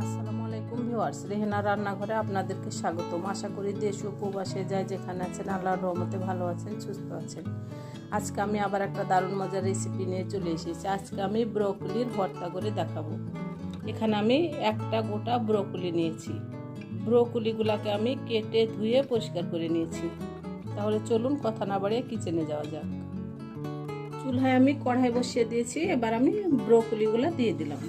আসসালামু আলাইকুম ভিউয়ার্স, রেহেনা রান্নাঘরে আপনাদেরকে স্বাগতম। আশা করি দেশ ও প্রবাসে যায় যেখানে আছেন আল্লাহর রহমতে ভালো আছেন, সুস্থ আছেন। আজকে আমি আবার একটা দারুণ মজার রেসিপি নিয়ে চলে এসেছি। আজকে আমি ব্রোকলির ভর্তা করে দেখাবো। এখানে আমি একটা গোটা ব্রোকলি নিয়েছি। ব্রোকলিগুলোকে আমি কেটে ধুয়ে পরিষ্কার করে নিয়েছি। তাহলে চলুন কথা না বাড়িয়ে কিচেনে যাওয়া যাক। চুলায় আমি কড়াই বসিয়ে দিয়েছি। এবার আমি ব্রোকলিগুলো দিয়ে দিলাম।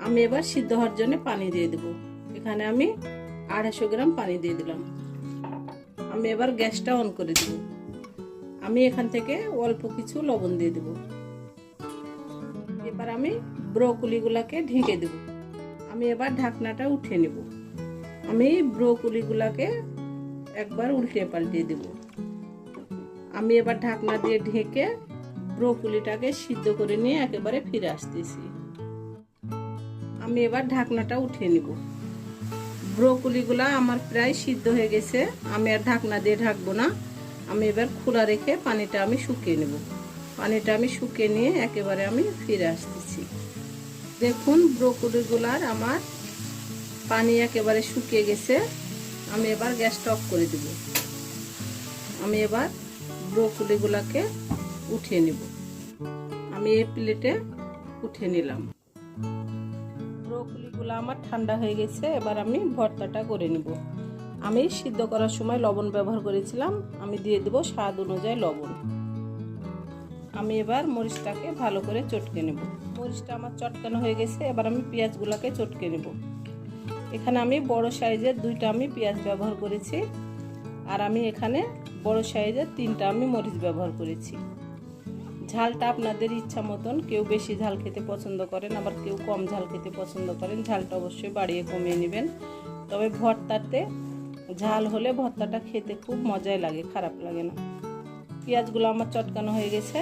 আমি এবার সিদ্ধ হওয়ার জন্য পানি দিয়ে দেব। এখানে আমি 250 গ্রাম পানি দিয়ে দিলাম। আমি এবার গ্যাসটা অন করে দেব। আমি এখান থেকে অল্প কিছু লবণ দিয়ে দেব। এবার আমি ব্রোকলিগুলোকে ঢেকে দেব। আমি এবার ঢাকনাটা উঠিয়ে নেব। আমি ব্রোকলিগুলোকে একবার উল্টে পাল্টে দেব। আমি এবার ঢাকনা দিয়ে ঢেকে ব্রোকলিটাকে সিদ্ধ করে নিয়ে একেবারে ফিরে আসতেছি। আমি এবার ঢাকনাটা উঠিয়ে নিব। ব্রোকলিগুলা আমার প্রায় সিদ্ধ হয়ে গেছে। আমি আর ঢাকনা দিয়ে ঢাকবো না। আমি এবার খোলা রেখে পানিটা আমি শুকিয়ে নেব। পানিটা আমি শুকিয়ে নিয়ে একেবারে আমি ফিরে আসতেছি। দেখুন ব্রোকলিগুলার আমার পানি একেবারে শুকিয়ে গেছে। আমি এবার গ্যাসটা অফ করে দেব। আমি এবার ব্রোকলিগুলাকে উঠিয়ে নেব। আমি এই প্লেটে উঠিয়ে নিলাম। ব্রোকলিগুলো আমার ঠান্ডা হয়ে গেছে। এবার আমি ভর্তাটা করে নিব। আমি সিদ্ধ করার সময় লবণ ব্যবহার করেছিলাম। আমি দিয়ে দেব স্বাদ অনুযায়ী লবণ। আমি এবার মরিচটাকে ভালো করে চটকে নেব। মরিচটা আমার চটকানো হয়ে গেছে। এবার আমি পেঁয়াজগুলোকে চটকে নেব। এখানে আমি বড় সাইজের 2টা আমি পেঁয়াজ ব্যবহার করেছি। আর আমি এখানে বড় সাইজের 3টা আমি মরিচ ব্যবহার করেছি। ঝালটা আপনাদের ইচ্ছা মতন, কেউ বেশি ঝাল খেতে পছন্দ করেন, আবার কেউ কম ঝাল খেতে পছন্দ করেন। ঝালটা অবশ্যই বাড়িয়ে কমিয়ে নেবেন। তবে ভর্তাতে ঝাল হলে ভর্তাটা খেতে খুব মজাই লাগে, খারাপ লাগে না। পেঁয়াজগুলো আমার চটকানো হয়ে গেছে।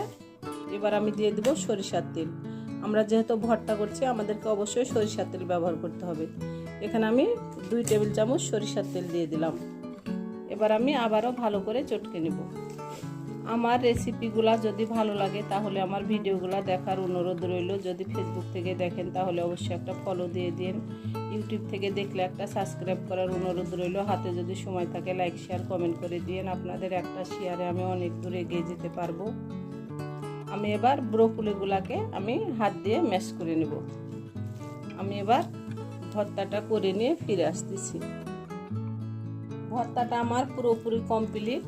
এবার আমি দিয়ে দেব সরিষার তেল। আমরা যেহেতু ভর্তা করছি আমাদেরকে অবশ্যই সরিষার তেল ব্যবহার করতে হবে। এখানে আমি 2 টেবিল চামচ সরিষার তেল দিয়ে দিলাম। এবার আমি আবারও ভালো করে চটকে নেব। আমার রেসিপিগুলো যদি ভালো লাগে তাহলে আমার ভিডিওগুলো দেখার অনুরোধ রইল। যদি ফেসবুক থেকে দেখেন তাহলে অবশ্যই একটা ফলো দিয়ে দিন। ইউটিউব থেকে দেখলে একটা সাবস্ক্রাইব করার অনুরোধ রইল। হাতে যদি সময় থাকে লাইক শেয়ার কমেন্ট করে দিন। আপনাদের একটা শেয়ারে আমি অনেক দূর এগিয়ে যেতে পারবো। আমি এবার ব্রোকলিগুলোকে আমি হাত দিয়ে ম্যাশ করে নেব। আমি এবার ভর্তাটা করে নিয়ে ফিরে আসতেছি। ভর্তাটা আমার পুরোপুরি কমপ্লিট।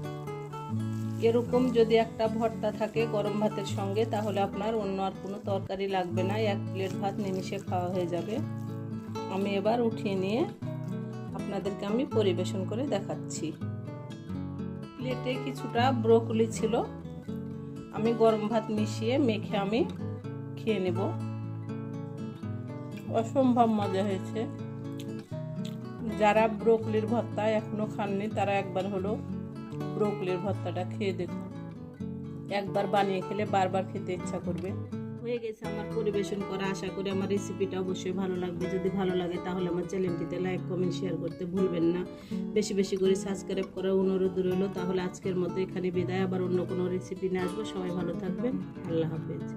এরকম যদি একটা ভর্তা থাকে গরম ভাতের সঙ্গে তাহলে আপনার অন্য আর কোনো তরকারি লাগবে না। 1 প্লেট ভাত নিমিষে খাওয়া হয়ে যাবে। আমি এবার উঠিয়ে নিয়ে আপনাদেরকে আমি পরিবেশন করে দেখাচ্ছি। প্লেটে কিছুটা ব্রোকলি ছিল। আমি গরম ভাত মিশিয়ে মেখে আমি খেয়ে নেব। অসম্ভব মজা হয়েছে। যারা ব্রোকলির ভর্তা এখনো খাননি তারা একবার হলো ব্রোকলির ভর্তাটা খেয়ে দেখুন। একবার বানিয়ে খেলে বারবার খেতে ইচ্ছা করবে। হয়ে গেছে আমার পরিবেশন করা। আশা করি আমার রেসিপিটা অবশ্যই ভালো লাগবে। যদি ভালো লাগে তাহলে আমার চ্যানেলটিতে লাইক কমেন্ট শেয়ার করতে ভুলবেন না। বেশি বেশি করে সাবস্ক্রাইব করার অনুরোধ রইল। তাহলে আজকের মতো এখানে বিদায়। আবার অন্য কোনো রেসিপি নিয়ে আসবো। সবাই ভালো থাকবেন। আল্লাহ হাফেজ।